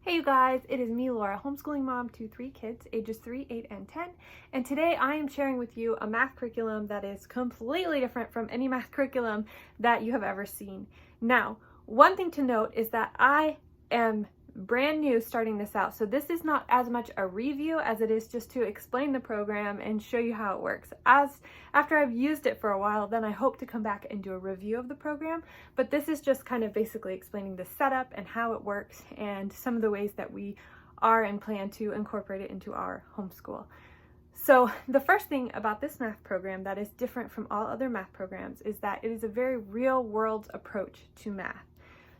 Hey you guys, it is me, Laura, homeschooling mom to 3 kids, ages 3, 8, and 10. And today I am sharing with you a math curriculum that is completely different from any math curriculum that you have ever seen. Now, one thing to note is that I am brand new starting this out, so this is not as much a review as it is just to explain the program and show you how it works. After I've used it for a while, then I hope to come back and do a review of the program, but this is just kind of basically explaining the setup and how it works and some of the ways that we are and plan to incorporate it into our homeschool. So the first thing about this math program that is different from all other math programs is that it is a very real world approach to math.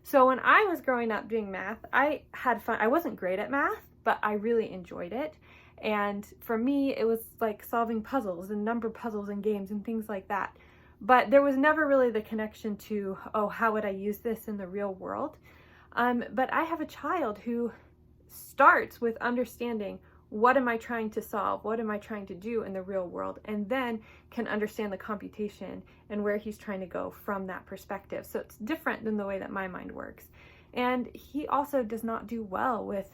So when I was growing up doing math, I had fun. I wasn't great at math, but I really enjoyed it. And for me, it was like solving puzzles and number puzzles and games and things like that. But there was never really the connection to, oh, how would I use this in the real world? But I have a child who starts with understanding, what am I trying to solve? What am I trying to do in the real world? And then can understand the computation and where he's trying to go from that perspective. So it's different than the way that my mind works. And he also does not do well with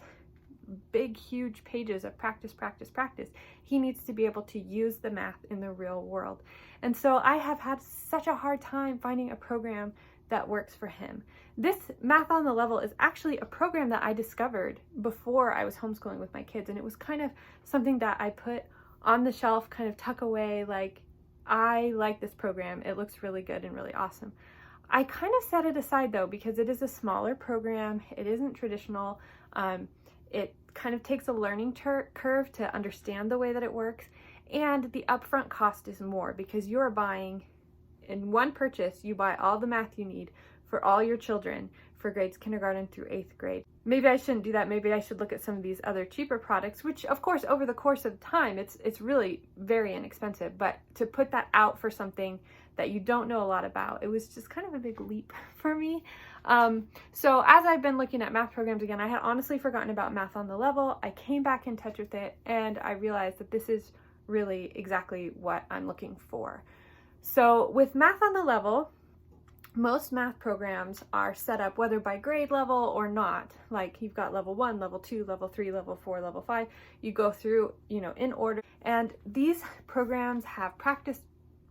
big, huge pages of practice, practice, practice. He needs to be able to use the math in the real world. And so I have had such a hard time finding a program that works for him. This Math on the Level is actually a program that I discovered before I was homeschooling with my kids, and it was kind of something that I put on the shelf, kind of tuck away, like, I like this program, it looks really good and really awesome. I kind of set it aside though, because it is a smaller program, it isn't traditional, it kind of takes a learning curve to understand the way that it works, and the upfront cost is more because you're buying, in one purchase, you buy all the math you need for all your children for grades kindergarten through 8th grade. Maybe I shouldn't do that. Maybe I should look at some of these other cheaper products, which of course over the course of time, it's really very inexpensive. But to put that out for something that you don't know a lot about, it was just kind of a big leap for me. So as I've been looking at math programs again, I had honestly forgotten about Math on the Level. I came back in touch with it and I realized that this is really exactly what I'm looking for. So with Math on the Level, most math programs are set up whether by grade level or not. Like you've got level 1, level 2, level 3, level 4, level 5. You go through, in order. And these programs have practice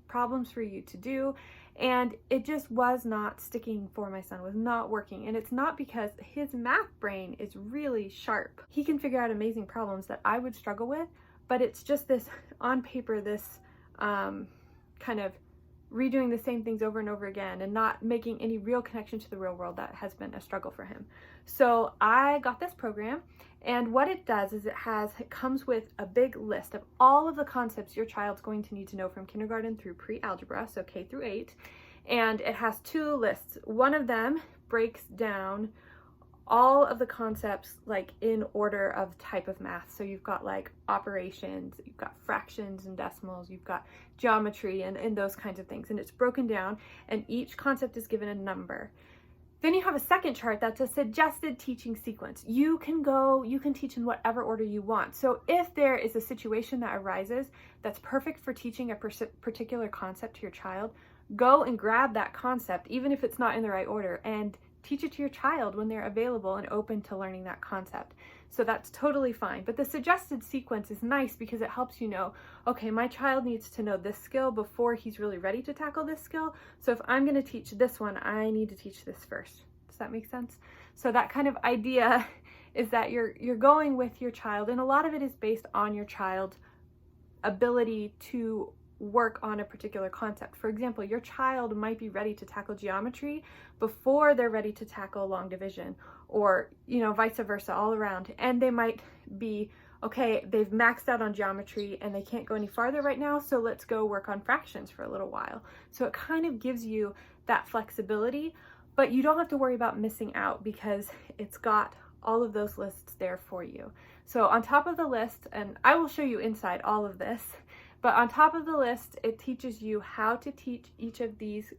problems for you to do. And it just was not sticking for my son, was not working. And it's not because his math brain is really sharp. He can figure out amazing problems that I would struggle with, but it's just this, on paper, this kind of redoing the same things over and over again and not making any real connection to the real world that has been a struggle for him. So I got this program, and what it does is it comes with a big list of all of the concepts your child's going to need to know from kindergarten through pre-algebra, so K through 8, and it has 2 lists. One of them breaks down all of the concepts like in order of type of math. So you've got like operations, you've got fractions and decimals, you've got geometry and those kinds of things. And it's broken down and each concept is given a number. Then you have a second chart that's a suggested teaching sequence. You can teach in whatever order you want. So if there is a situation that arises that's perfect for teaching a particular concept to your child, go and grab that concept, even if it's not in the right order, and teach it to your child when they're available and open to learning that concept. So that's totally fine. But the suggested sequence is nice because it helps you know, okay, my child needs to know this skill before he's really ready to tackle this skill. So if I'm going to teach this one, I need to teach this first. Does that make sense? So that kind of idea is that you're going with your child, and a lot of it is based on your child's ability to work on a particular concept. For example, your child might be ready to tackle geometry before they're ready to tackle long division, or vice versa, all around. And they might be, okay, they've maxed out on geometry and they can't go any farther right now, so let's go work on fractions for a little while. So it kind of gives you that flexibility, but you don't have to worry about missing out because it's got all of those lists there for you. So on top of the list, and I will show you inside all of this, but on top of the list, it teaches you how to teach each of these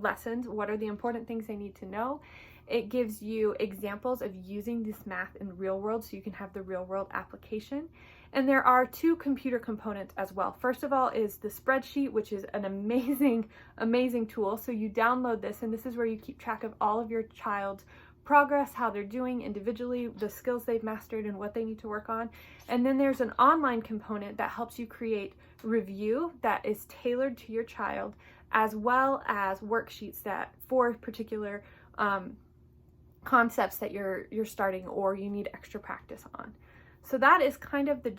lessons, what are the important things they need to know. It gives you examples of using this math in the real world so you can have the real world application. And there are 2 computer components as well. First of all is the spreadsheet, which is an amazing, amazing tool. So you download this, and this is where you keep track of all of your child's progress, how they're doing individually, the skills they've mastered and what they need to work on. And then there's an online component that helps you create review that is tailored to your child, as well as worksheets that for particular concepts that you're starting or you need extra practice on. So that is kind of the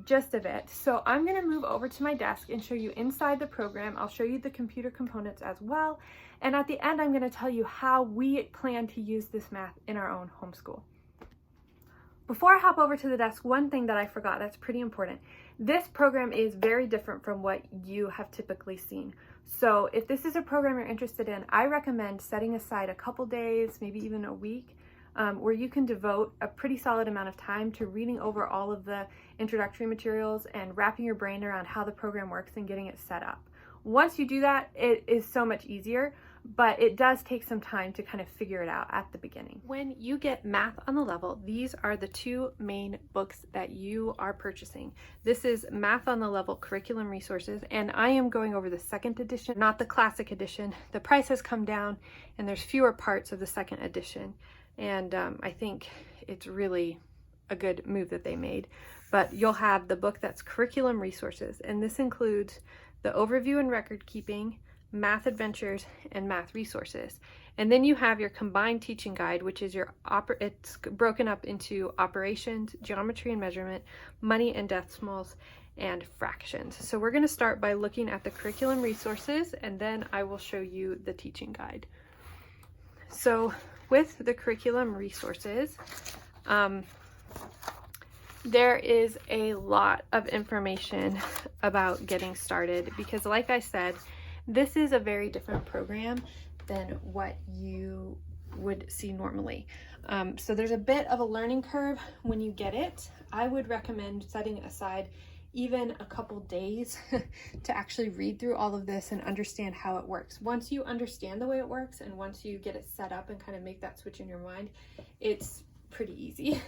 gist of it. So I'm going to move over to my desk and show you inside the program. I'll show you the computer components as well. And at the end, I'm going to tell you how we plan to use this math in our own homeschool. Before I hop over to the desk, one thing that I forgot that's pretty important. This program is very different from what you have typically seen. So if this is a program you're interested in, I recommend setting aside a couple days, maybe even a week, where you can devote a pretty solid amount of time to reading over all of the introductory materials and wrapping your brain around how the program works and getting it set up. Once you do that, it is so much easier, but it does take some time to kind of figure it out at the beginning. When you get Math on the Level, these are the two main books that you are purchasing. This is Math on the Level Curriculum Resources, and I am going over the second edition, not the classic edition. The price has come down and there's fewer parts of the second edition. And I think it's really a good move that they made. But you'll have the book that's Curriculum Resources, and this includes the overview and record keeping, math adventures, and math resources. And then you have your combined teaching guide, which is it's broken up into operations, geometry and measurement, money and decimals, and fractions. So we're going to start by looking at the curriculum resources, and then I will show you the teaching guide. So with the curriculum resources, there is a lot of information about getting started because, like I said, this is a very different program than what you would see normally. So there's a bit of a learning curve when you get it. I would recommend setting aside even a couple days to actually read through all of this and understand how it works. Once you understand the way it works and once you get it set up and kind of make that switch in your mind, it's pretty easy.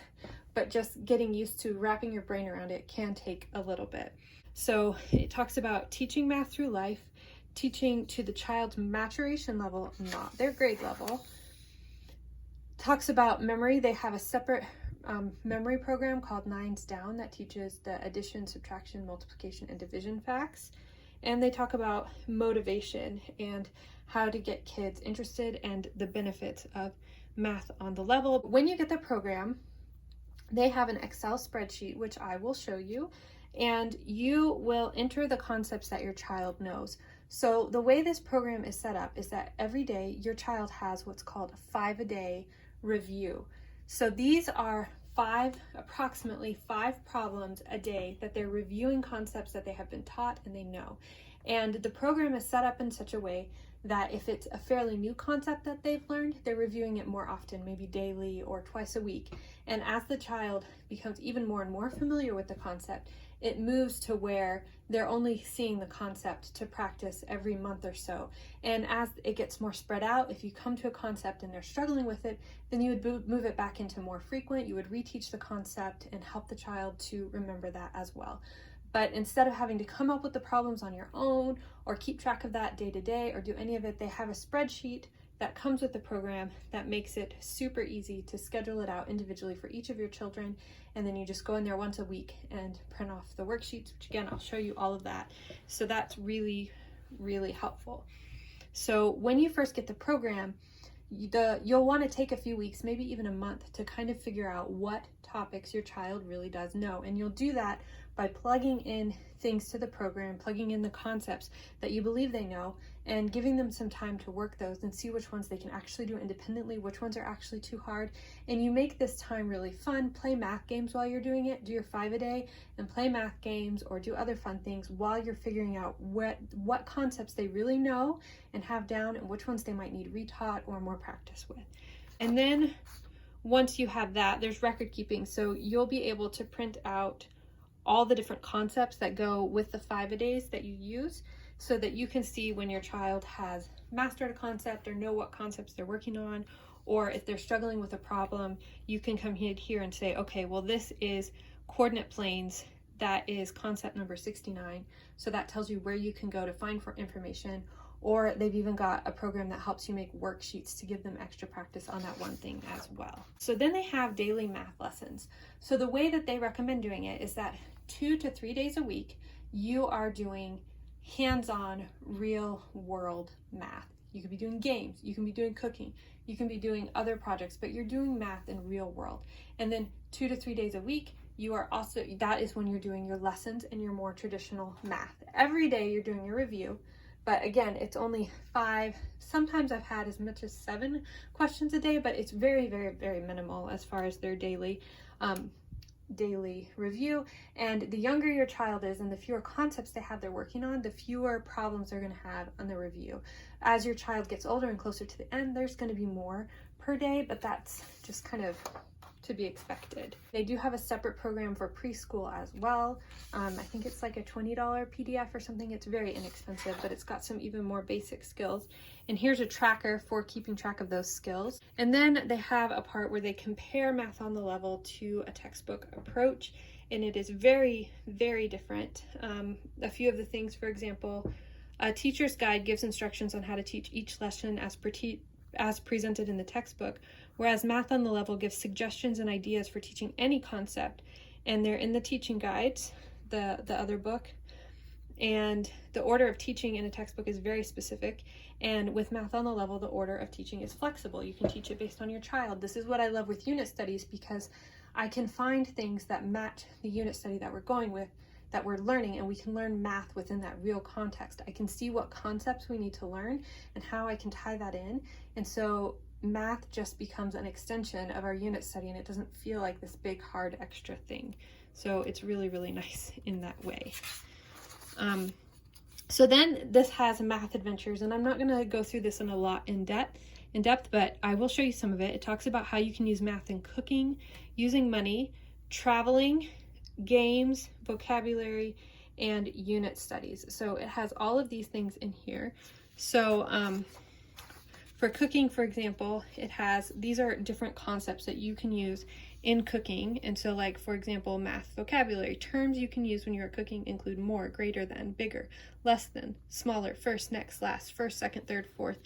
But just getting used to wrapping your brain around it can take a little bit. So it talks about teaching math through life, teaching to the child's maturation level, not their grade level. Talks about memory. They have a separate memory program called Nines Down that teaches the addition, subtraction, multiplication, and division facts. And they talk about motivation and how to get kids interested and the benefits of Math on the Level. When you get the program, they have an Excel spreadsheet, which I will show you, and you will enter the concepts that your child knows. So the way this program is set up is that every day your child has what's called a 5-a-day review. So these are approximately five problems a day that they're reviewing concepts that they have been taught and they know. And the program is set up in such a way that if it's a fairly new concept that they've learned, they're reviewing it more often, maybe daily or twice a week. And as the child becomes even more and more familiar with the concept, it moves to where they're only seeing the concept to practice every month or so. And as it gets more spread out, if you come to a concept and they're struggling with it, then you would move it back into more frequent. You would reteach the concept and help the child to remember that as well. But instead of having to come up with the problems on your own or keep track of that day to day or do any of it, they have a spreadsheet that comes with the program that makes it super easy to schedule it out individually for each of your children. And then you just go in there once a week and print off the worksheets, which again, I'll show you all of that. So that's really, really helpful. So when you first get the program, you'll want to take a few weeks, maybe even a month, to kind of figure out what topics your child really does know. And you'll do that by plugging in things to the program, plugging in the concepts that you believe they know, and giving them some time to work those and see which ones they can actually do independently, which ones are actually too hard. And you make this time really fun. Play math games while you're doing it. Do your 5-a-day and play math games or do other fun things while you're figuring out what concepts they really know and have down and which ones they might need retaught or more practice with. And then once you have that, there's record keeping. So you'll be able to print out all the different concepts that go with the 5-a-days that you use so that you can see when your child has mastered a concept or know what concepts they're working on, or if they're struggling with a problem, you can come here and say, okay, well, this is coordinate planes. That is concept number 69. So that tells you where you can go to find for information. or they've even got a program that helps you make worksheets to give them extra practice on that one thing as well. So then they have daily math lessons. So the way that they recommend doing it is that 2 to 3 days a week, you are doing hands-on, real-world math. You could be doing games, you can be doing cooking, you can be doing other projects, but you're doing math in real world. And then 2 to 3 days a week, that is when you're doing your lessons and your more traditional math. Every day you're doing your review, but again, it's only 5, sometimes I've had as much as 7 questions a day, but it's very, very, very minimal as far as their daily review. And the younger your child is and the fewer concepts they have they're working on, the fewer problems they're going to have on the review. As your child gets older and closer to the end, there's going to be more per day, but that's just kind of to be expected. They do have a separate program for preschool as well. I think it's like a $20 PDF or something. It's very inexpensive, but it's got some even more basic skills. And here's a tracker for keeping track of those skills. And then they have a part where they compare Math on the Level to a textbook approach, and it is very, very different. A few of the things, for example, a teacher's guide gives instructions on how to teach each lesson as presented in the textbook, whereas Math on the Level gives suggestions and ideas for teaching any concept, and they're in the teaching guides, the other book. And the order of teaching in a textbook is very specific, and with Math on the Level, the order of teaching is flexible. You can teach it based on your child. This is what I love with unit studies, because I can find things that match the unit study that we're going with, that we're learning, and we can learn math within that real context. I can see what concepts we need to learn and how I can tie that in, and so math just becomes an extension of our unit study, and it doesn't feel like this big hard extra thing. So it's really, really nice in that way. So then this has math adventures, and I'm not going to go through this in a lot in depth, but I will show you some of it. It talks about how you can use math in cooking, using money, traveling, games, vocabulary, and unit studies. So it has all of these things in here. So for cooking, for example, these are different concepts that you can use in cooking. And so, like, for example, math vocabulary terms you can use when you're cooking include more, greater than, bigger, less than, smaller, first, next, last, first, second, third, fourth,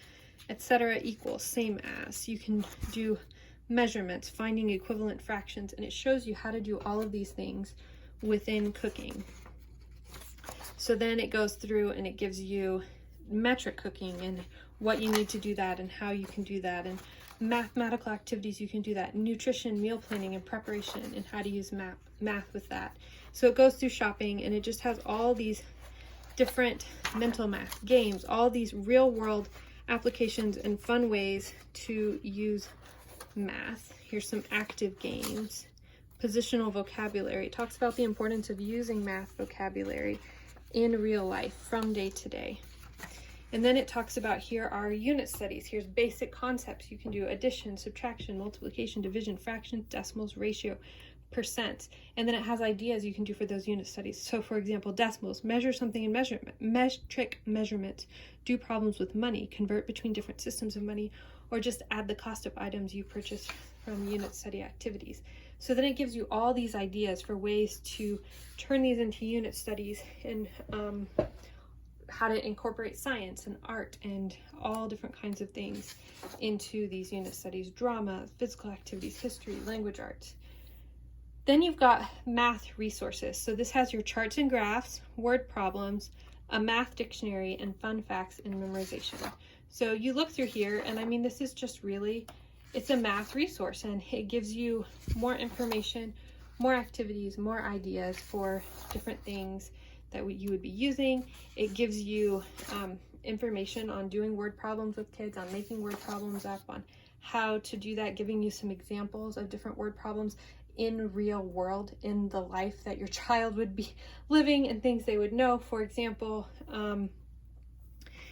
etc. equals, same as. You can do measurements, finding equivalent fractions, and it shows you how to do all of these things within cooking. So then it goes through and it gives you metric cooking and what you need to do that and how you can do that, and mathematical activities you can do that, nutrition, meal planning, and preparation, and how to use math with that. So it goes through shopping, and it just has all these different mental math games, all these real world applications and fun ways to use math. Here's some active games. Positional vocabulary. It talks about the importance of using math vocabulary in real life from day to day. And then it talks about, here are unit studies. Here's basic concepts. You can do addition, subtraction, multiplication, division, fractions, decimals, ratio, percent. And then it has ideas you can do for those unit studies. So for example, decimals, measure something in metric measurements, do problems with money, convert between different systems of money, or just add the cost of items you purchase from unit study activities. So then it gives you all these ideas for ways to turn these into unit studies, and how to incorporate science and art and all different kinds of things into these unit studies, drama, physical activities, history, language arts. Then you've got math resources. So this has your charts and graphs, word problems, a math dictionary, and fun facts and memorization. So you look through here, and I mean, this is just really, it's a math resource, and it gives you more information, more activities, more ideas for different things that you would be using. It gives you information on doing word problems with kids, on making word problems up, on how to do that, giving you some examples of different word problems in real world, in the life that your child would be living, and things they would know. For example,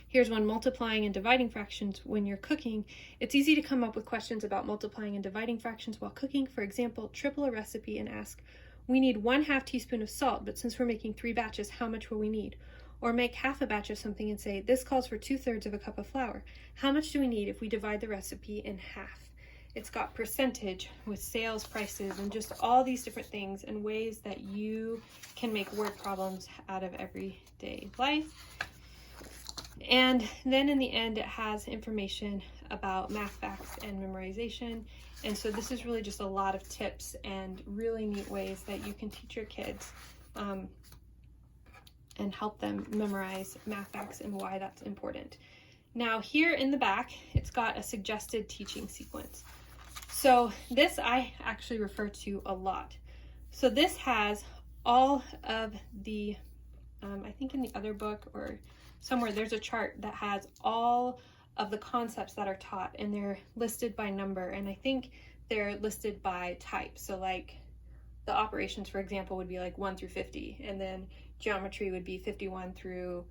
here's one, multiplying and dividing fractions when you're cooking. It's easy to come up with questions about multiplying and dividing fractions while cooking. For example, triple a recipe and ask, we need 1/2 teaspoon of salt, but since we're making 3 batches, how much will we need? Or make half a batch of something and say, this calls for 2/3 of a cup of flour. How much do we need if we divide the recipe in half? It's got percentage with sales prices and just all these different things and ways that you can make word problems out of everyday life. And then in the end, it has information about math facts and memorization. And so this is really just a lot of tips and really neat ways that you can teach your kids and help them memorize math facts and why that's important. Now here in the back, it's got a suggested teaching sequence. So this I actually refer to a lot. So this has all of the, I think in the other book or somewhere there's a chart that has all of the concepts that are taught, and they're listed by number, and I think they're listed by type. So like the operations, for example, would be like 1 through 50, and then geometry would be 51 through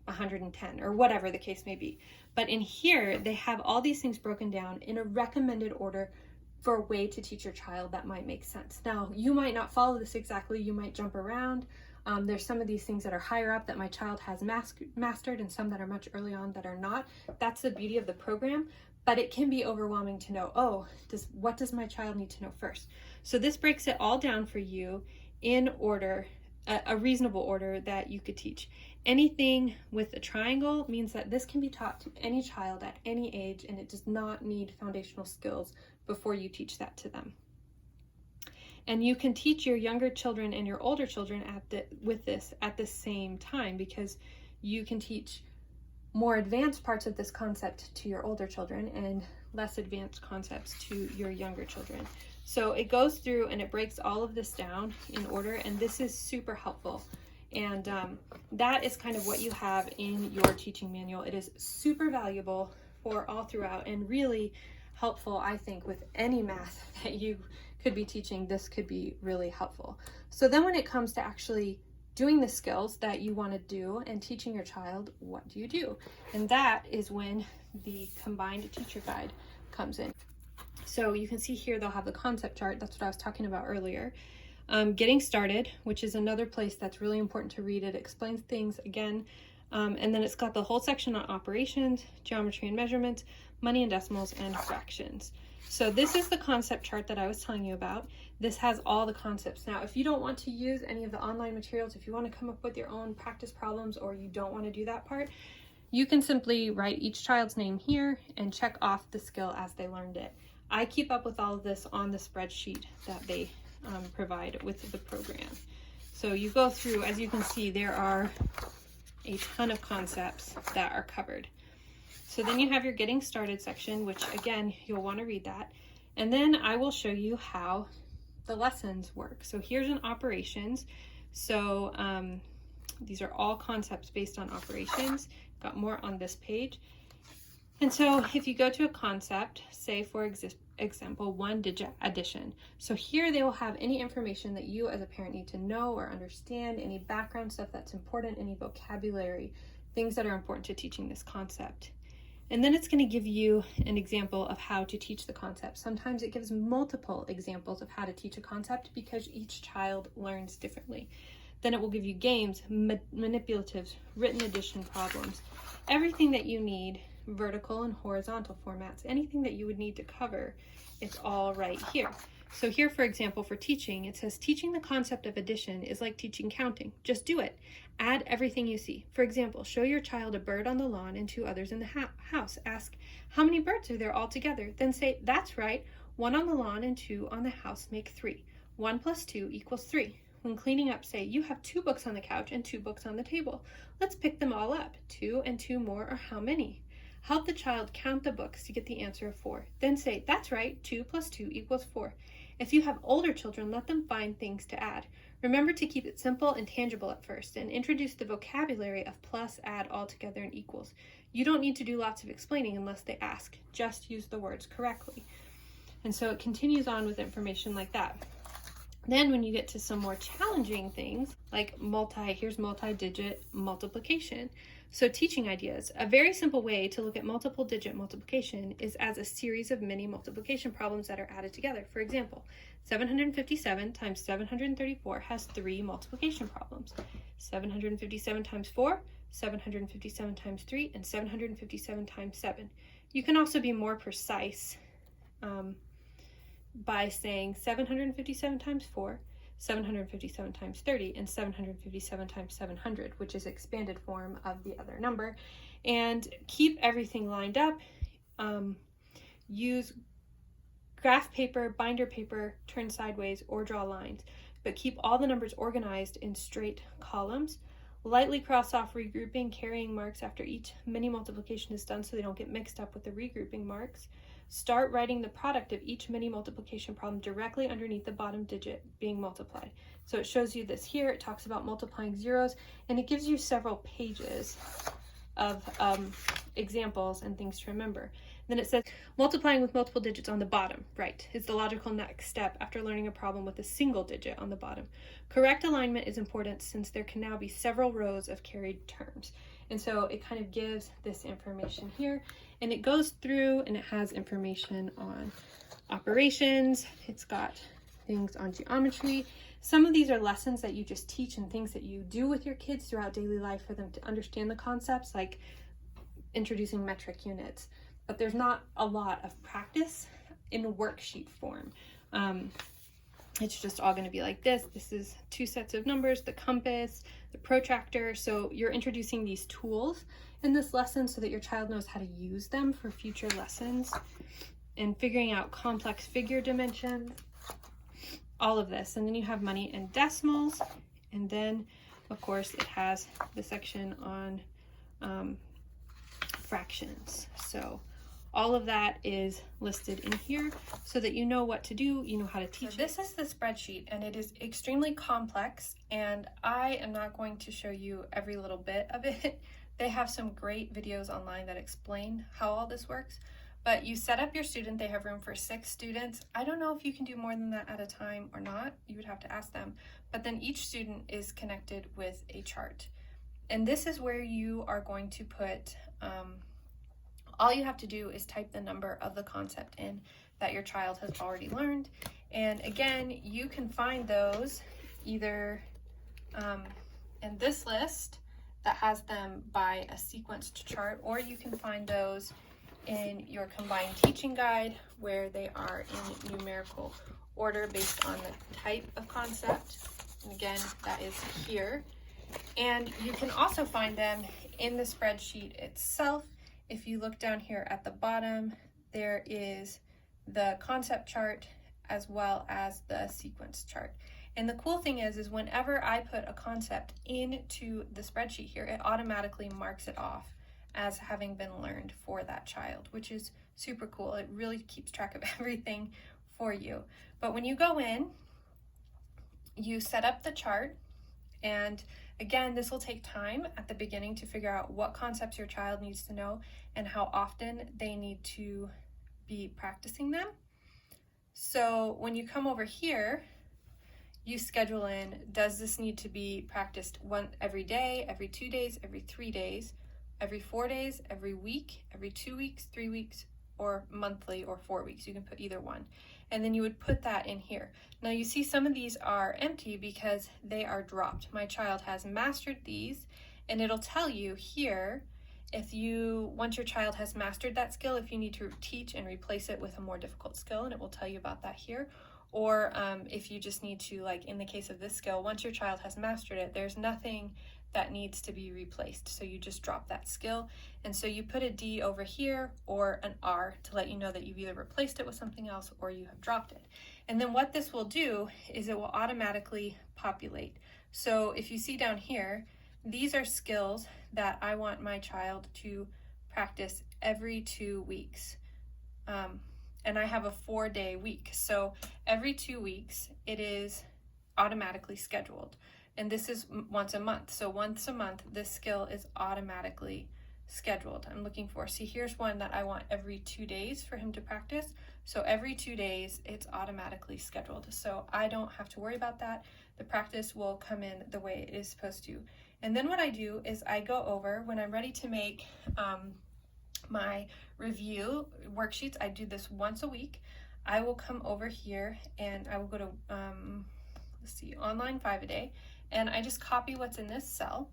110, or whatever the case may be. But in here, they have all these things broken down in a recommended order for a way to teach your child that might make sense. Now, you might not follow this exactly, you might jump around. There's some of these things that are higher up that my child has mastered, and some that are much early on that are not. That's the beauty of the program, but it can be overwhelming to know, oh, what does my child need to know first? So this breaks it all down for you in order, a reasonable order that you could teach. Anything with a triangle means that this can be taught to any child at any age, and it does not need foundational skills before you teach that to them. And you can teach your younger children and your older children with this at the same time, because you can teach more advanced parts of this concept to your older children and less advanced concepts to your younger children. So it goes through and it breaks all of this down in order, and this is super helpful. And that is kind of what you have in your teaching manual. It is super valuable for all throughout, and really helpful, I think, with any math that you could be teaching. This could be really helpful. So then when it comes to actually doing the skills that you want to do and teaching your child, what do you do? And that is when the combined teacher guide comes in. So you can see here they'll have the concept chart. That's what I was talking about earlier. Getting started, which is another place that's really important to read. It explains things again. And then it's got the whole section on operations, geometry and measurements, money and decimals, and fractions. So this is the concept chart that I was telling you about. This has all the concepts. Now, if you don't want to use any of the online materials, if you want to come up with your own practice problems, or you don't want to do that part, you can simply write each child's name here and check off the skill as they learned it. I keep up with all of this on the spreadsheet that they provide with the program. So you go through, as you can see, there are a ton of concepts that are covered. So then you have your getting started section, which again, you'll want to read that. And then I will show you how the lessons work. So here's an operations. So these are all concepts based on operations. Got more on this page. And so if you go to a concept, say for example, 1-digit addition. So here they will have any information that you as a parent need to know or understand, any background stuff that's important, any vocabulary, things that are important to teaching this concept. And then it's going to give you an example of how to teach the concept. Sometimes it gives multiple examples of how to teach a concept because each child learns differently. Then it will give you games, manipulatives, written addition problems, everything that you need, vertical and horizontal formats, anything that you would need to cover, it's all right here. So here, for example, for teaching, it says teaching the concept of addition is like teaching counting. Just do it. Add everything you see. For example, show your child a bird on the lawn and 2 others in the house. Ask, how many birds are there all together? Then say, that's right. 1 on the lawn and 2 on the house make 3. 1 + 2 = 3. When cleaning up, say, you have 2 books on the couch and 2 books on the table. Let's pick them all up. 2 and 2 more are how many? Help the child count the books to get the answer of 4. Then say, that's right, 2 + 2 = 4. If you have older children, let them find things to add. Remember to keep it simple and tangible at first, and introduce the vocabulary of plus, add, all together, and equals. You don't need to do lots of explaining unless they ask. Just use the words correctly. And so it continues on with information like that. Then when you get to some more challenging things, like here's multi-digit multiplication. So teaching ideas. A very simple way to look at multiple digit multiplication is as a series of mini multiplication problems that are added together. For example, 757 times 734 has 3 multiplication problems. 757 times 4, 757 times 3, and 757 times 7. You can also be more precise by saying 757 times 4, 757 times 30, and 757 times 700, which is expanded form of the other number. And keep everything lined up. Use graph paper, binder paper, turn sideways, or draw lines, but keep all the numbers organized in straight columns. Lightly cross off regrouping, carrying marks after each mini multiplication is done so they don't get mixed up with the regrouping marks. Start writing the product of each mini multiplication problem directly underneath the bottom digit being multiplied. So it shows you this here. It talks about multiplying zeros, and it gives you several pages of examples and things to remember. Then it says multiplying with multiple digits on the bottom, right, is the logical next step after learning a problem with a single digit on the bottom. Correct alignment is important since there can now be several rows of carried terms. And so it kind of gives this information here, and it goes through and it has information on operations. It's got things on geometry. Some of these are lessons that you just teach and things that you do with your kids throughout daily life for them to understand the concepts, like introducing metric units. But there's not a lot of practice in worksheet form. It's just all going to be like this. This is 2 sets of numbers, the compass, the protractor. So you're introducing these tools in this lesson so that your child knows how to use them for future lessons, and figuring out complex figure dimensions, all of this. And then you have money and decimals. And then, of course, it has the section on fractions. So all of that is listed in here so that you know what to do, you know how to teach. So this is the spreadsheet, and it is extremely complex, and I am not going to show you every little bit of it. They have some great videos online that explain how all this works. But you set up your student, they have room for 6 students. I don't know if you can do more than that at a time or not. You would have to ask them. But then each student is connected with a chart. And this is where you are going to put, all you have to do is type the number of the concept in that your child has already learned. And again, you can find those either in this list that has them by a sequenced chart, or you can find those in your combined teaching guide where they are in numerical order based on the type of concept. And again, that is here. And you can also find them in the spreadsheet itself. If you look down here at the bottom, there is the concept chart as well as the sequence chart. And the cool thing is whenever I put a concept into the spreadsheet here, it automatically marks it off as having been learned for that child, which is super cool. It really keeps track of everything for you. But when you go in, you set up the chart, and again, this will take time at the beginning to figure out what concepts your child needs to know and how often they need to be practicing them. So when you come over here, you schedule in, does this need to be practiced every day, every 2 days, every 3 days, every 4 days, every week, every 2 weeks, 3 weeks, or monthly, or 4 weeks. You can put either one. And then you would put that in here. Now you see some of these are empty because they are dropped. My child has mastered these, and it'll tell you here once your child has mastered that skill, if you need to teach and replace it with a more difficult skill, and it will tell you about that here. Or if you just need to, like in the case of this skill, once your child has mastered it, there's nothing that needs to be replaced. So you just drop that skill. And so you put a D over here or an R to let you know that you've either replaced it with something else or you have dropped it. And then what this will do is it will automatically populate. So if you see down here, these are skills that I want my child to practice every 2 weeks. And I have a 4-day week. So every 2 weeks, it is automatically scheduled. And this is once a month. So once a month, this skill is automatically scheduled. I'm looking for, see, here's one that I want every 2 days for him to practice. So every 2 days, it's automatically scheduled. So I don't have to worry about that. The practice will come in the way it is supposed to. And then what I do is I go over, when I'm ready to make my review worksheets, I do this once a week. I will come over here and I will go to, online 5-a-day, and I just copy what's in this cell,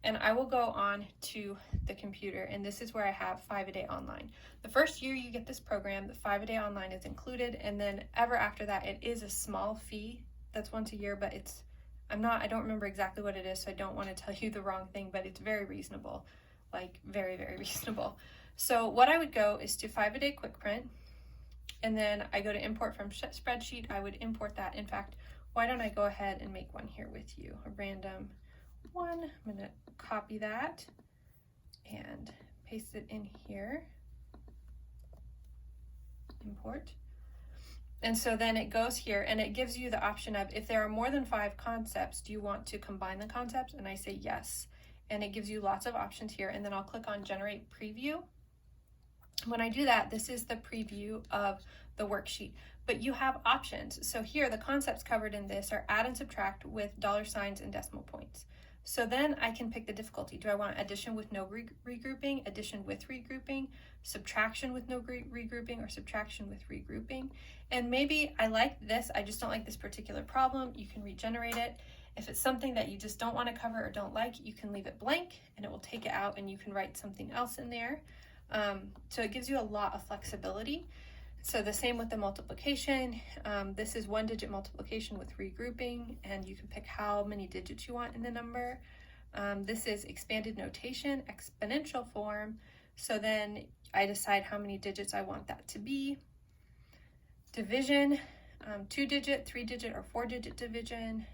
and I will go on to the computer, and this is where I have 5-a-day online. The first year you get this program, the 5-a-day online is included, and then ever after that, it is a small fee that's once a year, but I don't remember exactly what it is, so I don't want to tell you the wrong thing, but it's very reasonable, like very, very reasonable. So what I would go is to 5-a-day quick print, and then I go to import from spreadsheet. I would import that. In fact, why don't I go ahead and make one here with you, a random one. I'm going to copy that and paste it in here. Import. And so then it goes here and it gives you the option of, if there are more than 5 concepts, do you want to combine the concepts? And I say yes. And it gives you lots of options here. And then I'll click on generate preview. When I do that, this is the preview of the worksheet, but you have options. So here, the concepts covered in this are add and subtract with $signs and decimal points. So then I can pick the difficulty. Do I want addition with no regrouping, addition with regrouping, subtraction with no regrouping, or subtraction with regrouping? And maybe I like this, I just don't like this particular problem. You can regenerate it. If it's something that you just don't want to cover or don't like, you can leave it blank and it will take it out and you can write something else in there. So it gives you a lot of flexibility. So the same with the multiplication. This is 1-digit multiplication with regrouping, and you can pick how many digits you want in the number. This is expanded notation, exponential form. So then I decide how many digits I want that to be. Division, 2-digit, 3-digit, or 4-digit division.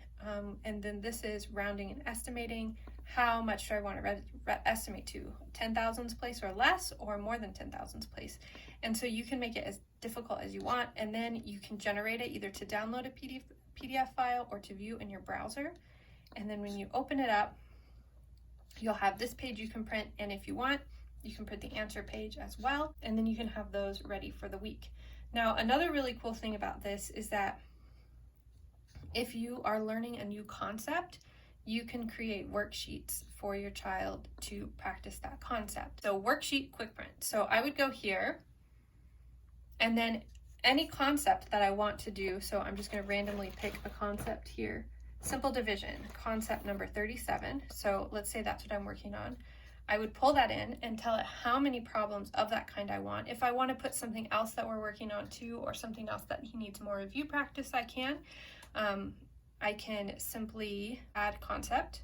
And then this is rounding and estimating. How much do I want to estimate to? 10,000ths place or less, or more than 10,000ths place? And so you can make it as difficult as you want, and then you can generate it either to download a PDF file or to view in your browser. And then when you open it up, you'll have this page you can print, and if you want, you can print the answer page as well, and then you can have those ready for the week. Now, another really cool thing about this is that if you are learning a new concept, you can create worksheets for your child to practice that concept. So worksheet quick print. So I would go here, and then any concept that I want to do, so I'm just going to randomly pick a concept here. Simple division, concept number 37. So let's say that's what I'm working on. I would pull that in and tell it how many problems of that kind I want. If I want to put something else that we're working on too, or something else that he needs more review practice, I can. I can simply add concept,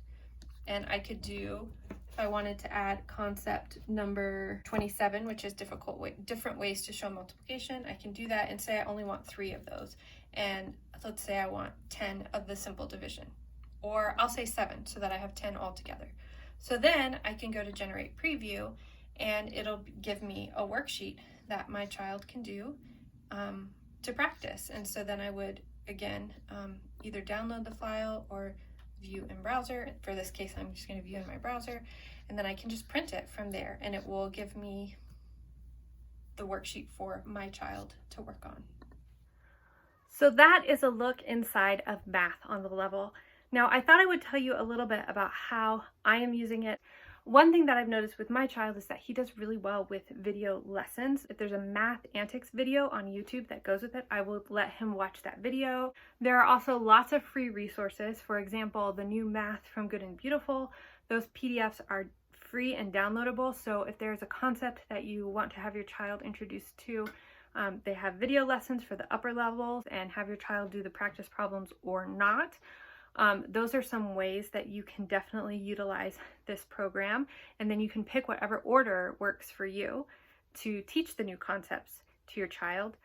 and I could do, if I wanted to add concept number 27, which is different ways to show multiplication, I can do that and say I only want 3 of those. And let's say I want 10 of the simple division, or I'll say 7 so that I have 10 altogether. So then I can go to generate preview, and it'll give me a worksheet that my child can do to practice. And so then I would, again, either download the file or view in browser. For this case, I'm just going to view in my browser, and then I can just print it from there, and it will give me the worksheet for my child to work on. So that is a look inside of math on the level. Now, I thought I would tell you a little bit about how I am using it. One thing that I've noticed with my child is that he does really well with video lessons. If there's a math antics video on YouTube that goes with it, I will let him watch that video. There are also lots of free resources. For example, the new Math from Good and Beautiful, those PDFs are free and downloadable. So if there's a concept that you want to have your child introduced to, they have video lessons for the upper levels and have your child do the practice problems or not. Those are some ways that you can definitely utilize this program, and then you can pick whatever order works for you to teach the new concepts to your child.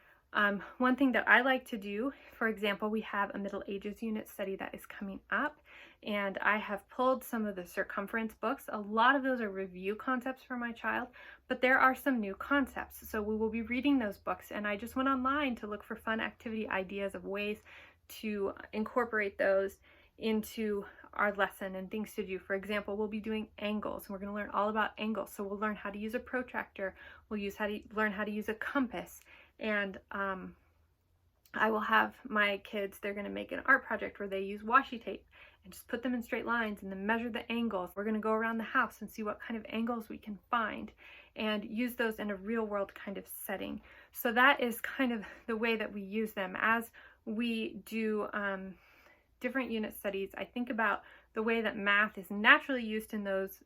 One thing that I like to do, for example, we have a Middle Ages unit study that is coming up, and I have pulled some of the circumference books. A lot of those are review concepts for my child, but there are some new concepts. So we will be reading those books, and I just went online to look for fun activity ideas of ways to incorporate those into our lesson and things to do. For example, we'll be doing angles, and we're going to learn all about angles. So we'll learn how to use a protractor. We'll learn how to use a compass. And I will have my kids, they're going to make an art project where they use washi tape and just put them in straight lines and then measure the angles. We're going to go around the house and see what kind of angles we can find and use those in a real world kind of setting. So that is kind of the way that we use them. As we do different unit studies, I think about the way that math is naturally used in those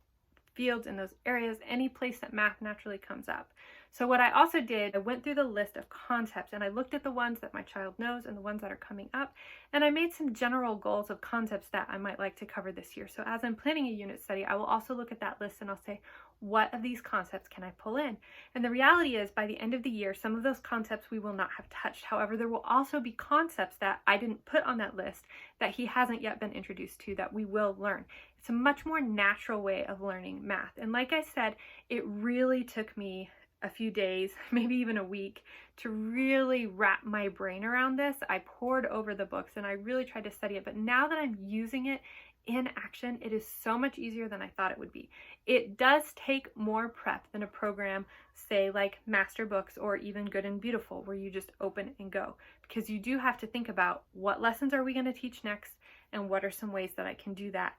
fields, in those areas, any place that math naturally comes up. So what I also did, I went through the list of concepts and I looked at the ones that my child knows and the ones that are coming up, and I made some general goals of concepts that I might like to cover this year. So as I'm planning a unit study, I will also look at that list and I'll say, what of these concepts can I pull in? And the reality is, by the end of the year, some of those concepts we will not have touched. However, there will also be concepts that I didn't put on that list that he hasn't yet been introduced to that we will learn. It's a much more natural way of learning math. And like I said, it really took me a few days, maybe even a week, to really wrap my brain around this. I poured over the books and I really tried to study it, but now that I'm using it in action, it is so much easier than I thought it would be. It does take more prep than a program, say like Master Books or even Good and Beautiful, where you just open and go, because you do have to think about what lessons are we going to teach next and what are some ways that I can do that.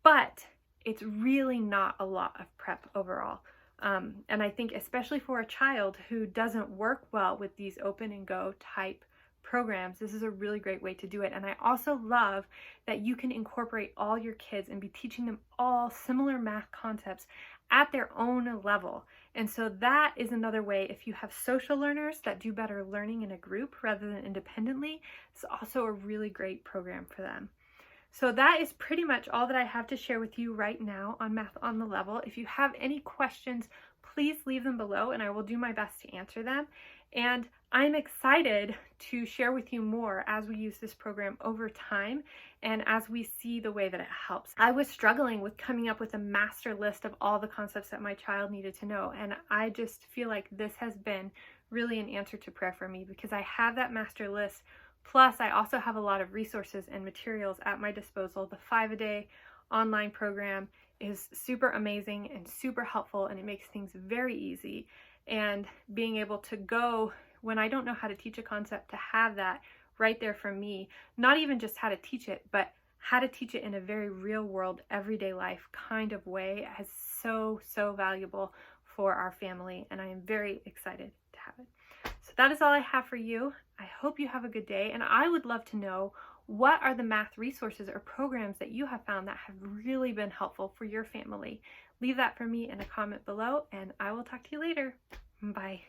But it's really not a lot of prep overall. And I think especially for a child who doesn't work well with these open and go type programs, this is a really great way to do it. And I also love that you can incorporate all your kids and be teaching them all similar math concepts at their own level. And so that is another way, if you have social learners that do better learning in a group rather than independently, it's also a really great program for them. So that is pretty much all that I have to share with you right now on Math on the Level. If you have any questions, please leave them below and I will do my best to answer them. And I'm excited to share with you more as we use this program over time and as we see the way that it helps. I was struggling with coming up with a master list of all the concepts that my child needed to know, and I just feel like this has been really an answer to prayer for me, because I have that master list. Plus, I also have a lot of resources and materials at my disposal. The 5-a-day online program is super amazing and super helpful, and it makes things very easy. And being able to go when I don't know how to teach a concept, to have that right there for me, not even just how to teach it, but how to teach it in a very real world, everyday life kind of way, is so valuable for our family, and I am very excited to have it. So that is all I have for you. I hope you have a good day, and I would love to know, what are the math resources or programs that you have found that have really been helpful for your family? Leave that for me in a comment below, and I will talk to you later. Bye.